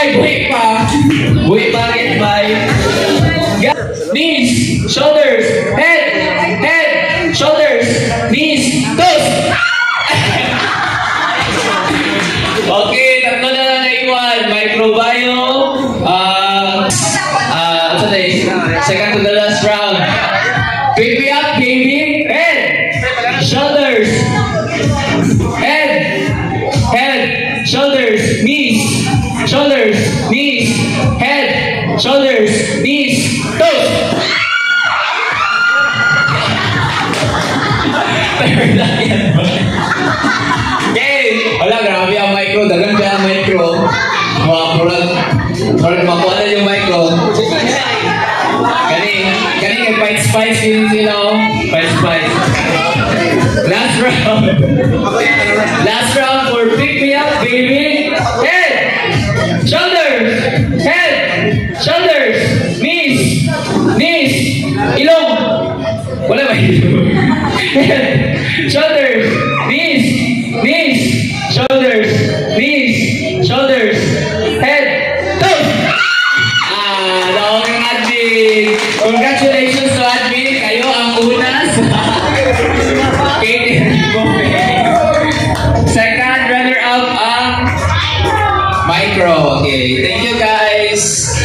Ay, buhi pa. Buhi pa, get by. Knees, shoulders, head, shoulders, knees, toes. Okay, tatlo na lang naiwan. Microbio. Second to the last round. Pick me up, baby. Head, shoulders, head, shoulders, knees, head, shoulders, knees, toes. Okay, wala, grabe ang micro. Dagan ka ang micro. Murag makuha na yung micro. Kani kay Spice yun sila, oh. Spice. Last round. Last round for pick me up, baby. Head, shoulders, knees, ilong. Wala ba? Head, shoulders, knees, shoulders, head, toes. Long admin. Congratulations to admin. Kayo ang una sa second runner-up ang micro. Okay, thank you guys.